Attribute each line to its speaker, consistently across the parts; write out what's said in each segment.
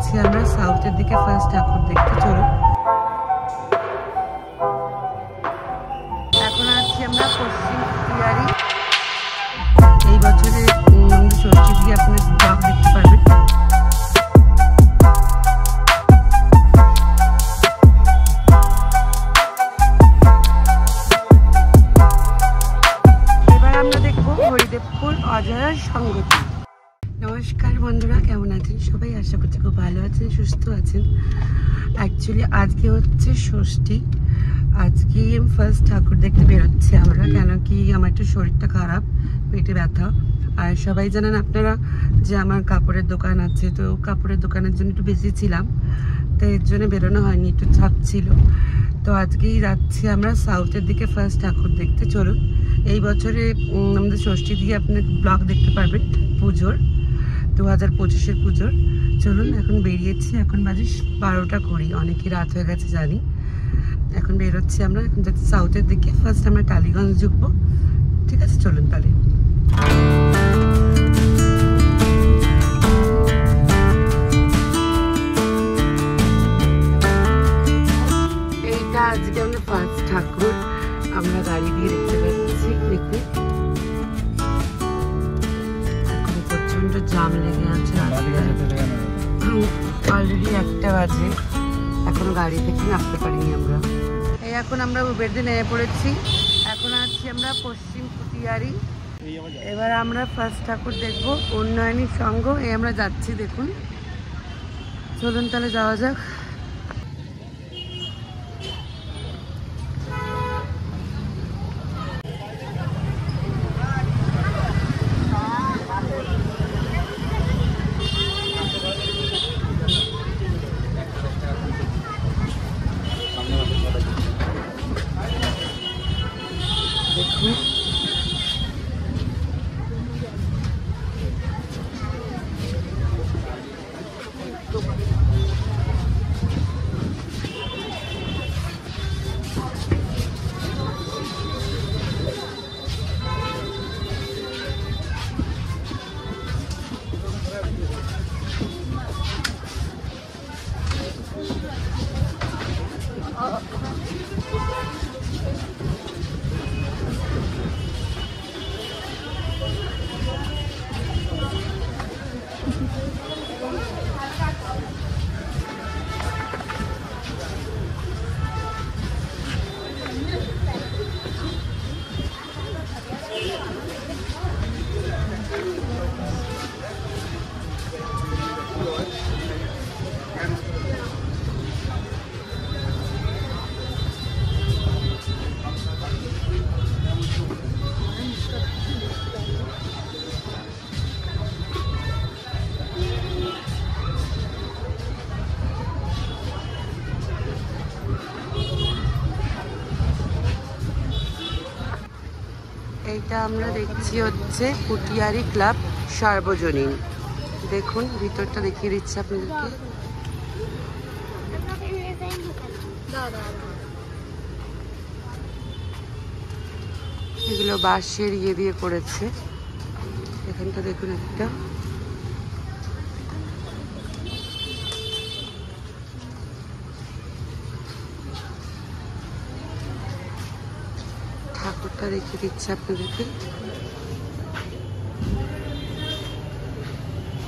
Speaker 1: যাচ্ছি আমরা সাউথের দিকে ফার্স্ট ঠাকুর দেখতে। চলো, এখন আছি আমরা পশ্চিম তিয়ারি। এই বছরে আমাদের ষষ্ঠী দিয়ে আপনি ব্লগ দেখতে পারবেন। এবার আমরা দেখবো হরিদেবপুর অজয়ের সংগতি। নমস্কার বন্ধুরা, কেমন আছেন সবাই? আশা করছি খুব ভালো আছেন, সুস্থ আছেন। অ্যাকচুয়ালি আজকে হচ্ছে ষষ্ঠী, আজকেই আমি ফার্স্ট ঠাকুর দেখতে বেরোচ্ছি আমরা। কেন কি আমার একটু শরীরটা খারাপ, পেটে ব্যথা। আর সবাই জানেন আপনারা যে আমার কাপড়ের দোকান আছে, তো কাপড়ের দোকানের জন্য একটু বেশি ছিলাম, তো এর জন্য বেরোনো হয়নি, একটু চাপ ছিল। তো আজকেই যাচ্ছি আমরা সাউথের দিকে ফার্স্ট ঠাকুর দেখতে। চলুন, এই বছরে আমাদের ষষ্ঠী দিয়ে আপনি ব্লগ দেখতে পারবেন পুজোর, 2025-এর পুজোর। চলুন, এখন বেরিয়েছি, এখন বাজে 12টা 20, অনেকই রাত হয়ে গেছে জানি। এখন বেরোচ্ছি আমরা, এখন যাচ্ছি সাউথের দিকে। ফার্স্ট আমরা টালিগঞ্জ ঢুকবো, ঠিক আছে? চলুন তাহলে। এইটা আজকে আমাদের ফার্স্ট ঠাকুর, আমরা গাড়ি দিয়ে দেখতে পাচ্ছি। দেখুন, এখন প্রচন্ড জাম লেগে আছে রাস্তায়। অলরেডি 1টা বাজে, এখনো গাড়ি থেকে নামতে পারিনি আমরা। এই এখন আমরা উবের দিয়ে নেমে পড়েছি, এখন আছি আমরা পশ্চিম তিয়ারি। এবার আমরা ফার্স্ট ঠাকুর দেখবো, উন্নয়নী সংঘ। এই আমরা যাচ্ছি, দেখুন। চলুন তাহলে যাওয়া যাক। দেখুন, এইটা আমরা দেখছি হচ্ছে পুটিয়ারি ক্লাব সার্বজনীন। দেখুন, ভিতরটা দেখিয়ে দিচ্ছি আপনাদেরকে। এগুলো বাঁশের ইয়ে দিয়ে করেছে। এখানটা দেখুন একটা, ঠাকুরটা দেখিয়ে দিচ্ছি আপনাদেরকে।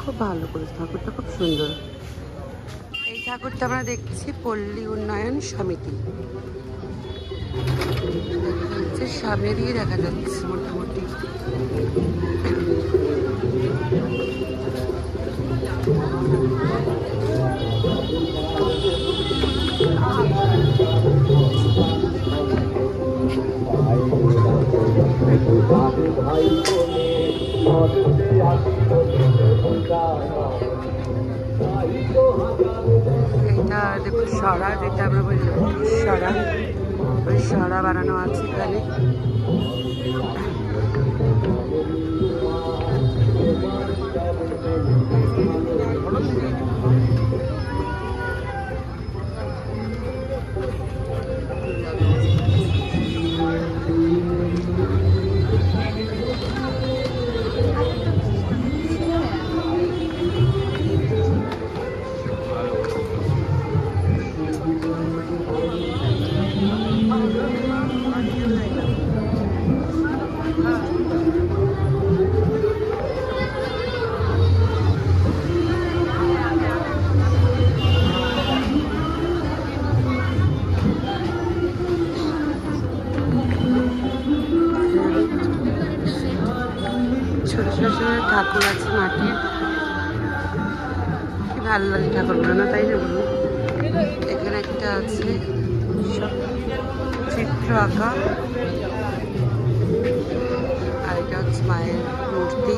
Speaker 1: খুব ভালো করেছে ঠাকুরটা, খুব সুন্দর। এই ঠাকুরটা আমরা দেখছি পল্লী উন্নয়ন সমিতি, সামনে দিয়ে দেখা যাচ্ছে মোটামুটি। এটা দেখুন সরা, যেটা আমরা বলি সরা, ওই সরা বানানো আছে এখানে। বছরের ঠাকুর আছে মাটির, কি ভালো লাগে ঠাকুরগুলো, না তাই না বলুন? এখানে একটা আছে চিত্র আঁকা, আর এটা হচ্ছে মায়ের মূর্তি।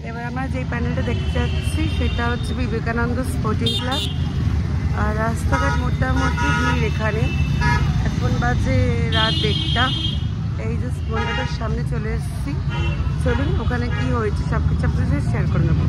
Speaker 1: এবার আমরা যে প্যানেলটা দেখতে যাচ্ছি সেটা হচ্ছে বিবেকানন্দ স্পোর্টিং ক্লাব। আর রাস্তাঘাট মোটামুটি ভিড় এখানে। এখন বাজে রাত 1টা। এই যে মন্দিরটার সামনে চলে এসেছি, চলুন ওখানে কি হয়েছে সব কিছু আপনাদের শেয়ার করে নেবো।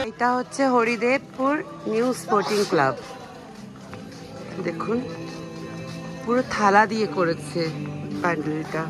Speaker 1: এটা হচ্ছে হরিদেবপুর নিউ স্পোর্টিং ক্লাব। দেখুন পুরো থালা দিয়ে করেছে প্যান্ডেলটা।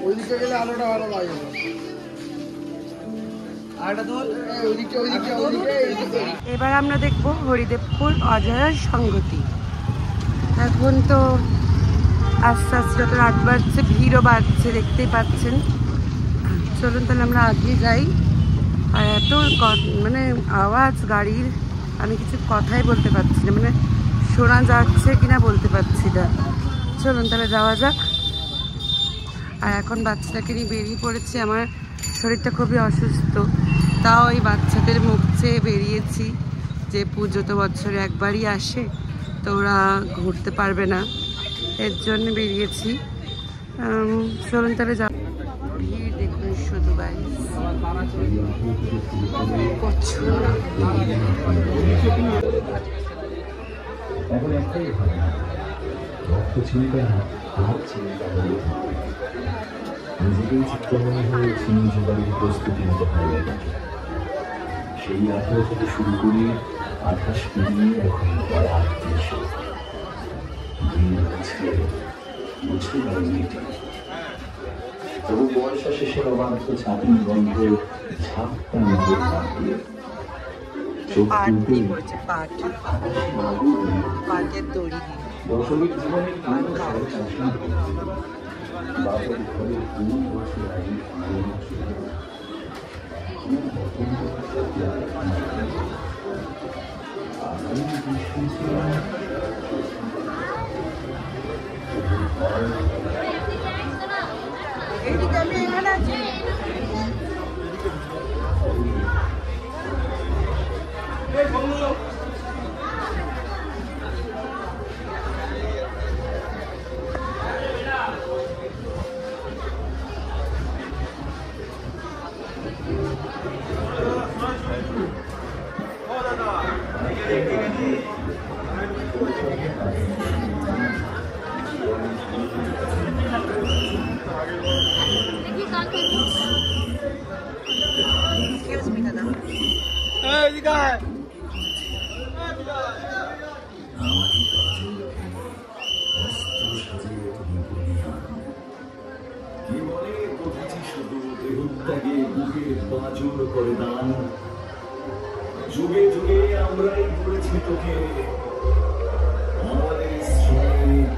Speaker 2: ওইদিকে গেলে আলোটা ভালো লাগে।
Speaker 1: এবার আমরা দেখবো হরিদেবপুর অজয়ার সংগতি। এখন তো আস্তে আস্তে যত রাত বাড়ছে ভিড়ও বাড়ছে, দেখতেই পাচ্ছেন। চলুন তাহলে আমরা আগে যাই। আর এত মানে আওয়াজ গাড়ির, আমি কিছু কথাই বলতে পারছি না, মানে শোনা যাচ্ছে কিনা বলতে পারছি না। চলুন তাহলে যাওয়া যাক। আর এখন বাচ্চাটাকে নিয়ে বেরিয়ে পড়েছি। আমার শরীরটা খুবই অসুস্থ, তাও ওই বাচ্চাদের মুখ চেয়ে বেরিয়েছি যে পুজো তো বছরে একবারই আসে, তো ওরা ঘুরতে পারবে না, এর জন্য বেরিয়েছি। চলুন তাহলে যা। ভিড় দেখুন শুধু গাইস,
Speaker 3: এখন একটাই ভাবনা, রক্ত চিন্তা না, আর চিন্তা হয়ে থাকে। নিজেকেই চিত্রময় হয়ে চিনি জোগাড়ির প্রস্তুতি নিতে হবে। সেই 18 থেকে শুরু করে 28 পেরিয়ে এখন 38 বুঝতে পারিনি। তবু বর্ষা শেষে অবাধ্য ছাতির গন্ধ ঝাপটা নিজে কাটিয়ে দশমীর জীবনে বাপের ঘরে 2 বছর আগে যুগে যুগে আমরাই করেছি তোকে আমাদের শ্রমিক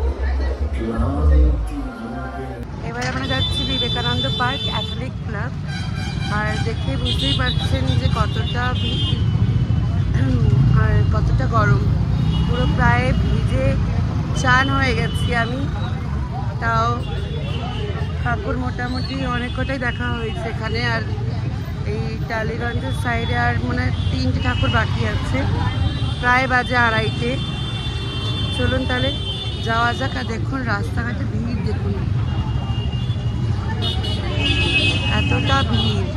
Speaker 3: ক্লান্তি।
Speaker 1: এবার আমরা যাচ্ছি বিবেকানন্দ পার্ক অ্যাথলেটিক ক্লাব। আর দেখে বুঝতেই পারছেন যে কতটা ভিড় আর কতটা গরম। পুরো প্রায় ভিজে চান হয়ে গেছি আমি। তাও ঠাকুর মোটামুটি অনেক কটাই দেখা হয়েছে এখানে। আর এই টালিগঞ্জের সাইডে আর মনে হয় 3টে ঠাকুর বাকি আছে। প্রায় বাজে 2:30। চলুন তাহলে যাওয়া যাক। আর দেখুন রাস্তাঘাটে ভিড়, দেখুন এতটা ভিড়।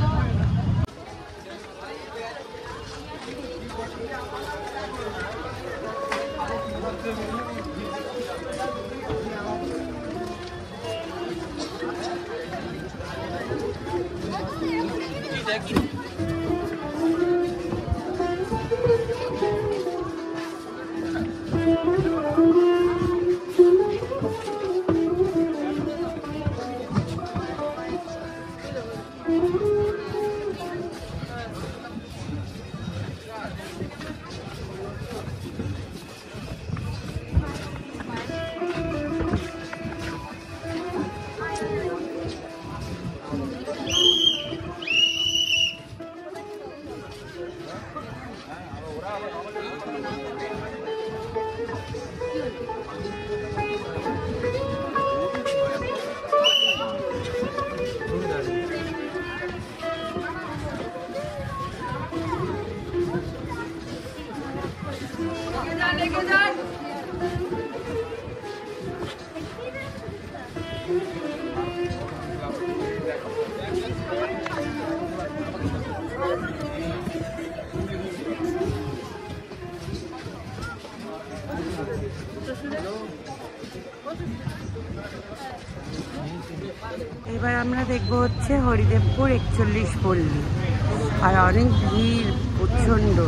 Speaker 1: এবার আমরা দেখবো হচ্ছে হরিদেবপুর 41 পল্লী। আর অনেক ভিড় প্রচণ্ড।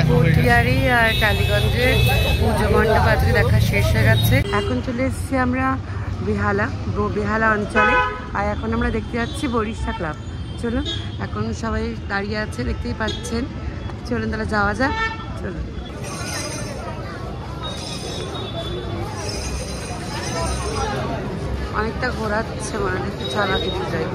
Speaker 1: কুটিয়ারি আর টালিগঞ্জের পুজো মণ্ডপ আজকে দেখা শেষ হয়ে গেছে। এখন চলে এসেছি আমরা বেহালা অঞ্চলে। আর এখন আমরা দেখতে যাচ্ছি বরিশা ক্লাব। চলুন, এখন সবাই দাঁড়িয়ে আছে দেখতেই পাচ্ছেন। চলুন তাহলে যাওয়া যাক। চলুন। অনেকটা ঘোরাচ্ছে মনে হয়, একটু চালা দিতে যাই।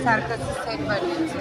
Speaker 1: সার্কাসের সেট বানিয়েছে।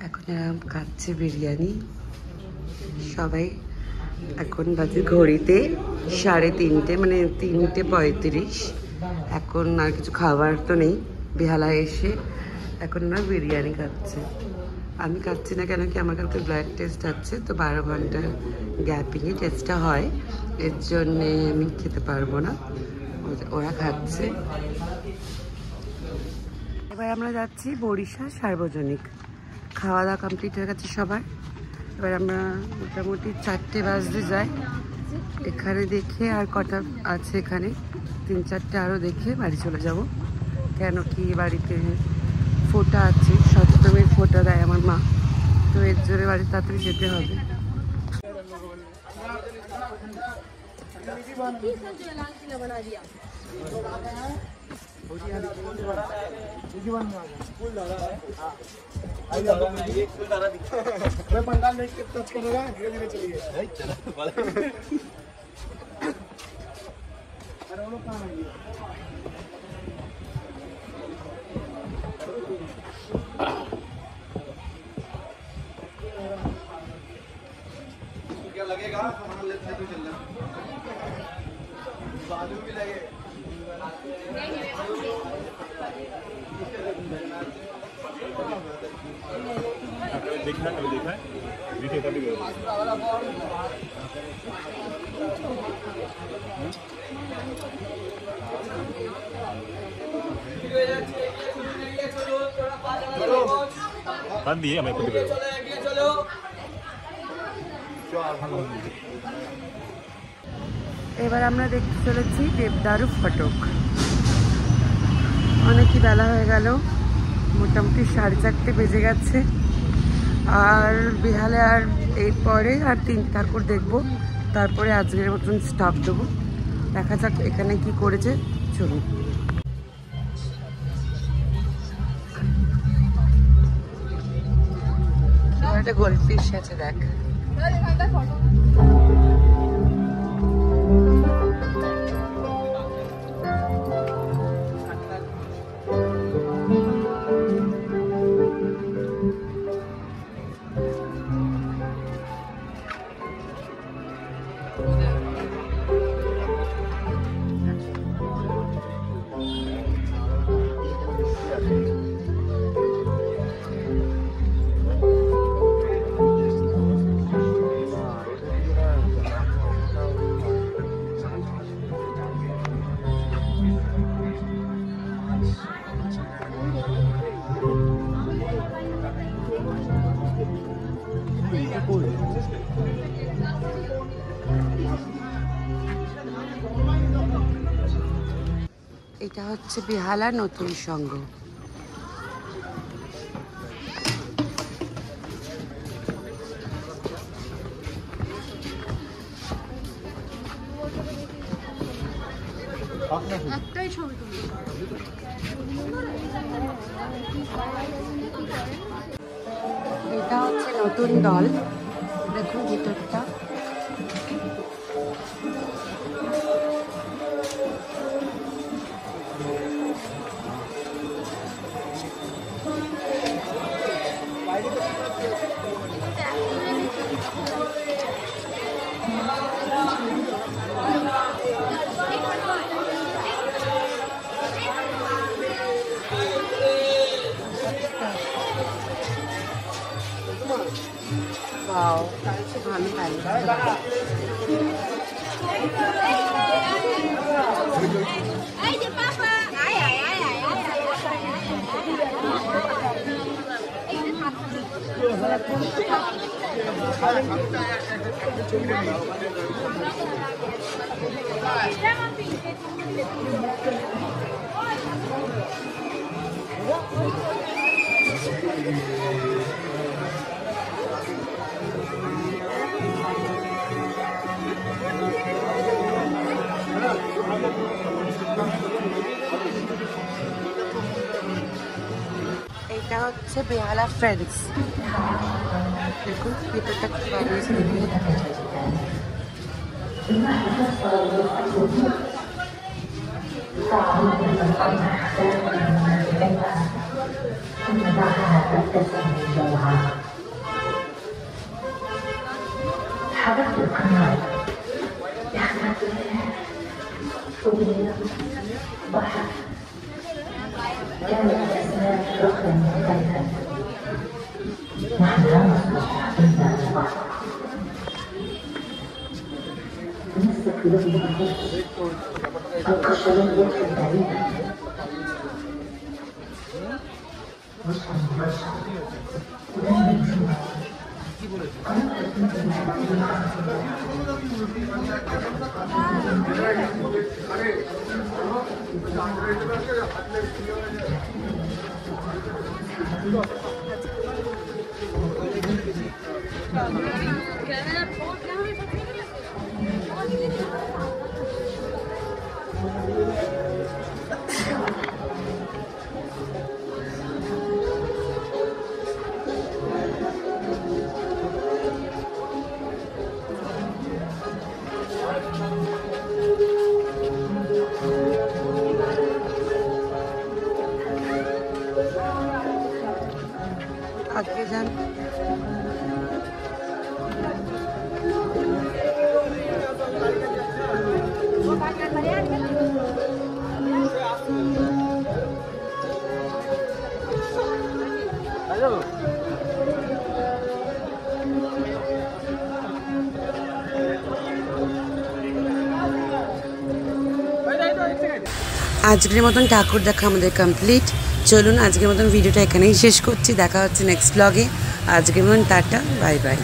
Speaker 1: এখন এরকম খাচ্ছে বিরিয়ানি সবাই। এখন বাজে ঘড়িতে 3:30, মানে 3:35। এখন আর কিছু খাবার তো নেই। বেহালায় এসে এখন ওরা বিরিয়ানি খাচ্ছে। আমি খাচ্ছি না, কেন কি আমার কালকে ব্লাড টেস্ট আছে, তো 12 ঘন্টার গ্যাপিংয়ে টেস্টটা হয়, এর জন্যে আমি খেতে পারবো না। ওরা খাচ্ছে। এবার আমরা যাচ্ছি বরিশা সার্বজনিক। খাওয়া দাওয়া কমপ্লিট হয়ে গেছে সবার। এবার আমরা মোটামুটি 4টে বাজতে যাই। এখানে দেখে আর কটা আছে, এখানে 3-4টে আরও দেখে বাড়ি চলে যাব। কেন কি বাড়িতে ফোঁটা আছে, সপ্তমীর ফোঁটা দেয় আমার মা, তো এর জন্য বাড়ি তাড়াতাড়ি যেতে হবে।
Speaker 2: पंडाल देख के टच करेगा, धीरे धीरे चलिए। अरे वो लोग कहाँ है? क्या लगेगा? सामान लेते तो चलना। बाजू भी लगे।
Speaker 4: देखा है, देखा है, देखा कभी गया। बात दिए हमें खुद गया।
Speaker 1: এবার আমরা দেখতে চলেছি দেবদারু ফটক। অনেকই বেলা হয়ে গেল, মোটামুটি 4:30 বেজে গেছে। আর বেহালে আর এরপরে আর 3 ঠাকুর দেখবো, তারপরে আজকের মতন স্টপ দেবো। দেখা যাক এখানে কি করেছে, চলুন। একটা গোলফিশ আছে, দেখ। এটা হচ্ছে বেহালা নতুন সংঘ।
Speaker 5: একটাই ছবি তুলি।
Speaker 1: এটা হচ্ছে নতুন দল, দেখুন ভিতরটা। Wow, ভালো লাগে।
Speaker 5: Ay, de papa. Ay, ay, ay, ay, ay, ay, ay.
Speaker 1: এটা হচ্ছে বেহালা ফ্রেন্ডস। দেখুন ভিতরটা খুব ভালো হয়েছে। আগে যান। আজকের মতন ঠাকুর দেখা আমাদের কমপ্লিট। চলুন আজকের মতন ভিডিওটা এখানেই শেষ করছি। দেখা হচ্ছে নেক্সট ব্লগে। আজকের মতন টাটা, বাই বাই।